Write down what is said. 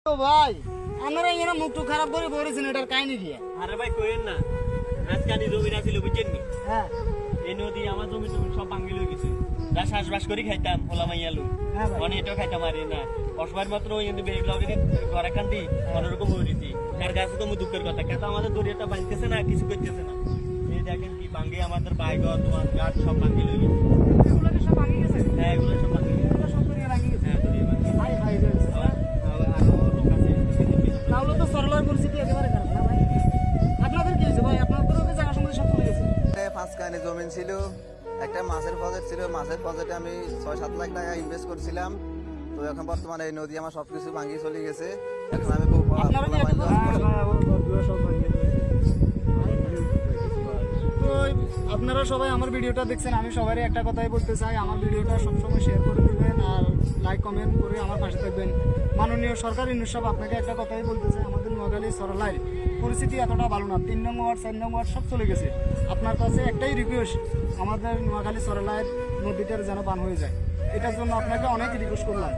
তো ভাই আমরা এখানে মুখ টুক খারাপ করে বলেছেন এটার কাহিনী কি? আরে ভাই কইেন না, রাজকানি জমি আছিল বুঝছেন নি? হ্যাঁ এই নদী আমার জমি সব ভাঙিল হয়ে গেছে। যা চাষবাস করে খাইতাম হোলা মাইয়ালু, হ্যাঁ ভাই। মানে এটাও খাইতাম আর না অসবার মাত্র ওই কিন্তু বেরিয়ে লাগে ঘরে কান্দি অন্যরকম হয়ে দিতি। তার কাছে তো দুঃখের কথা, কেন আমাদের দরিয়াটা বাঁধতেছে না, কিছু করতেছে না। এই দেখেন কি ভাঙ্গে আমাদের বাইগর তোমার গাছ সব ভাঙিল হয়ে গেছে। এগুলোকে সব ভাঙি গেছে? হ্যাঁ এগুলো সব ভাঙিল গেছে। এগুলো সব দরিয়া ভাঙি গেছে? হ্যাঁ দরিয়া ভাঙি গেছে। ভাই ভাই রে। আরো লোক আছে তাহলে তো সরলার পরিস্থিতি একেবারে খারাপ না ভাই? আপনাদের কি হয়েছে ভাই? আপনাদেরও কি জায়গা সম্পত্তি সব চলে গেছে? পাঁচ কানি জমি ছিল, একটা মাছের প্রজেক্ট ছিল। মাছের প্রজেক্টে আমি 6-7 লাখ টাকা ইনভেস্ট করছিলাম। তো এখন বর্তমানে এই নদী আমার সবকিছু ভাঙিয়ে চলে গেছে। এখন আমি খুব আপনারা কি একটু তো আপনারা সবাই আমার ভিডিওটা দেখছেন, আমি সবারই একটা কথাই বলতে চাই, আমার ভিডিওটা সবসময় শেয়ার করে দিবেন আর লাইক কমেন্ট করে আমার পাশে থাকবেন। মাননীয় সরকারি নিউজ আপনাকে একটা কথাই বলতে চাই, আমাদের নোয়াখালী সরলায় পরিস্থিতি এতটা ভালো না। 3 নং ওয়ার্ড 4 নং ওয়ার্ড সব চলে গেছে। আপনার কাছে একটাই রিকোয়েস্ট, আমাদের নোয়াখালী সরলায় নদীটার যেন বান হয়ে যায়, এটার জন্য আপনাকে অনেক রিকোয়েস্ট করলাম।